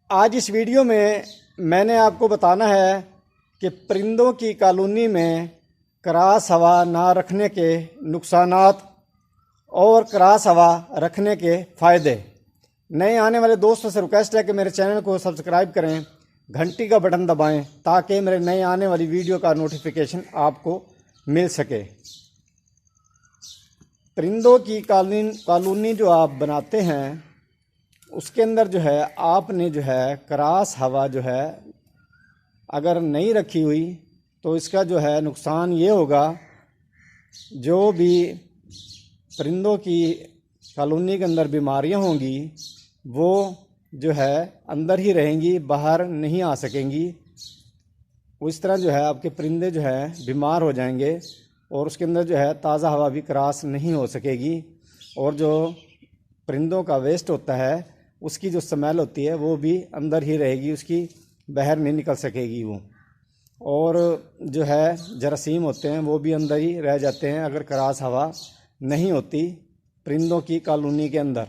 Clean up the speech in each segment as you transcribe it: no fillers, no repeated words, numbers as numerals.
आज इस वीडियो में मैंने आपको बताना है कि परिंदों की कॉलोनी में क्रॉस हवा ना रखने के नुकसानात और क्रॉस हवा रखने के फ़ायदे। नए आने वाले दोस्तों से रिक्वेस्ट है कि मेरे चैनल को सब्सक्राइब करें, घंटी का बटन दबाएं ताकि मेरे नए आने वाली वीडियो का नोटिफिकेशन आपको मिल सके। परिंदों की कॉलोनी जो आप बनाते हैं उसके अंदर जो है आपने जो है क्रॉस हवा जो है अगर नहीं रखी हुई तो इसका जो है नुकसान ये होगा, जो भी परिंदों की कॉलोनी के अंदर बीमारियां होंगी वो जो है अंदर ही रहेंगी, बाहर नहीं आ सकेंगी। उस तरह जो है आपके परिंदे जो है बीमार हो जाएंगे और उसके अंदर जो है ताज़ा हवा भी क्रॉस नहीं हो सकेगी और जो परिंदों का वेस्ट होता है उसकी जो स्मेल होती है वो भी अंदर ही रहेगी, उसकी बाहर नहीं निकल सकेगी वो। और जो है जरासीम होते हैं वो भी अंदर ही रह जाते हैं अगर क्रॉस हवा नहीं होती परिंदों की कॉलोनी के अंदर।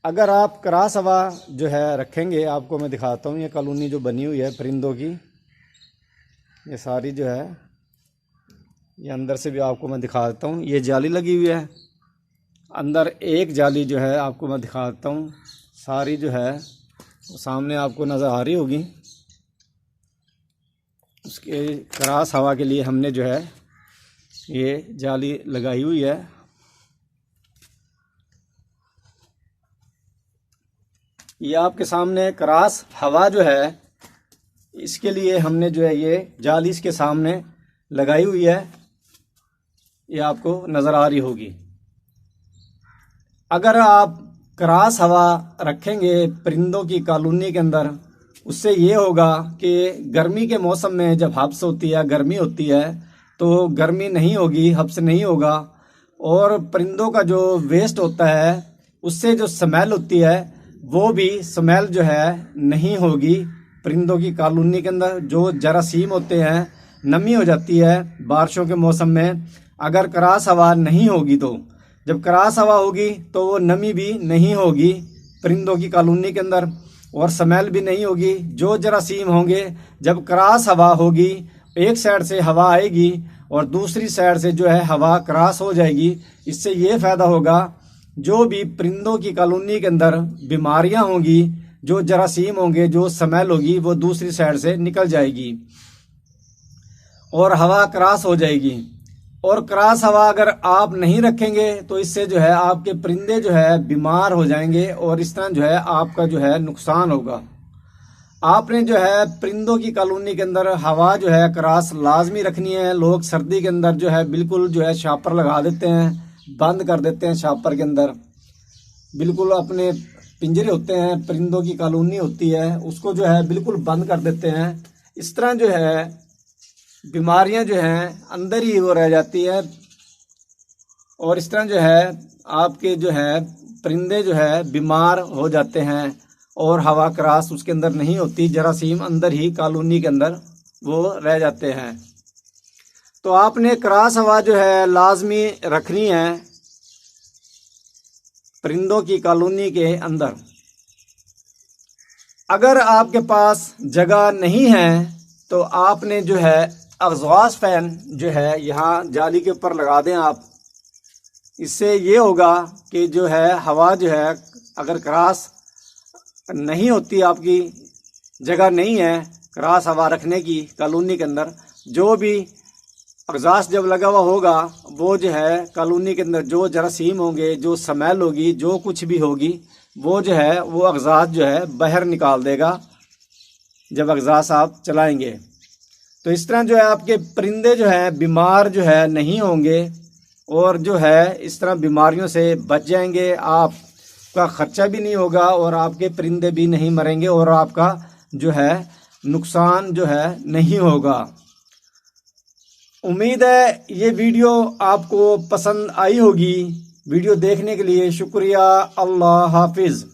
अगर आप क्रॉस हवा जो है रखेंगे, आपको मैं दिखाता हूँ ये कॉलोनी जो बनी हुई है परिंदों की, ये सारी जो है ये अंदर से भी आपको मैं दिखा देता हूँ। ये जाली लगी हुई है, अंदर एक जाली जो है आपको मैं दिखा देता हूँ, सारी जो है सामने आपको नज़र आ रही होगी। उसके क्रॉस हवा के लिए हमने जो है ये जाली लगाई हुई है। ये आपके सामने क्रॉस हवा जो है इसके लिए हमने जो है ये जाली इसके सामने लगाई हुई है, ये आपको नज़र आ रही होगी। अगर आप क्रॉस हवा रखेंगे परिंदों की कॉलोनी के अंदर, उससे ये होगा कि गर्मी के मौसम में जब हब्स होती है, गर्मी होती है, तो गर्मी नहीं होगी, हब्स नहीं होगा और परिंदों का जो वेस्ट होता है उससे जो स्मेल होती है वो भी स्मेल जो है नहीं होगी परिंदों की कॉलोनी के अंदर। जो जरासीम होते हैं, नमी हो जाती है बारिशों के मौसम में, अगर क्रॉस हवा नहीं होगी तो जब क्रॉस हवा होगी तो वो नमी भी नहीं होगी परिंदों की कॉलोनी के अंदर और स्मेल भी नहीं होगी। जो जरासीम होंगे जब क्रॉस हवा होगी, एक साइड से हवा आएगी और दूसरी साइड से जो है हवा क्रॉस हो जाएगी। इससे ये फ़ायदा होगा, जो भी परिंदों की कॉलोनी के अंदर बीमारियां होंगी, जो जरासीम होंगे, जो स्मेल होगी वो दूसरी साइड से निकल जाएगी और हवा क्रॉस हो जाएगी। और क्रॉस हवा अगर आप नहीं रखेंगे तो इससे जो है आपके परिंदे जो है बीमार हो जाएंगे और इस तरह जो है आपका जो है नुकसान होगा। आपने जो है परिंदों की कॉलोनी के अंदर हवा जो है क्रॉस लाजमी रखनी है। लोग सर्दी के अंदर जो है बिल्कुल जो है शापर लगा देते हैं, बंद कर देते हैं शापर के अंदर, बिल्कुल अपने पिंजरे होते हैं, परिंदों की कॉलोनी होती है, उसको जो है बिल्कुल बंद कर देते हैं। इस तरह जो है बीमारियां जो हैं अंदर ही वो रह जाती है और इस तरह जो है आपके जो है परिंदे जो है बीमार हो जाते हैं और हवा क्रॉस उसके अंदर नहीं होती, जरासीम अंदर ही कॉलोनी के अंदर वो रह जाते हैं। तो आपने क्रॉस हवा जो है लाजमी रखनी है परिंदों की कॉलोनी के अंदर। अगर आपके पास जगह नहीं है तो आपने जो है एग्जॉस्ट फैन जो है यहाँ जाली के ऊपर लगा दें आप। इससे ये होगा कि जो है हवा जो है अगर क्रॉस नहीं होती, आपकी जगह नहीं है क्रॉस हवा रखने की कॉलोनी के अंदर, जो भी एग्जॉस्ट जब लगा हुआ होगा वो जो है कॉलोनी के अंदर जो जरासीम होंगे, जो स्मेल होगी, जो कुछ भी होगी वो जो है वो एग्जॉस्ट जो है बाहर निकाल देगा जब एग्जॉस्ट आप चलाएंगे। तो इस तरह जो है आपके परिंदे जो है बीमार जो है नहीं होंगे और जो है इस तरह बीमारियों से बच जाएंगे। आपका ख़र्चा भी नहीं होगा और आपके परिंदे भी नहीं मरेंगे और आपका जो है नुकसान जो है नहीं होगा। उम्मीद है ये वीडियो आपको पसंद आई होगी। वीडियो देखने के लिए शुक्रिया। अल्लाह हाफिज़।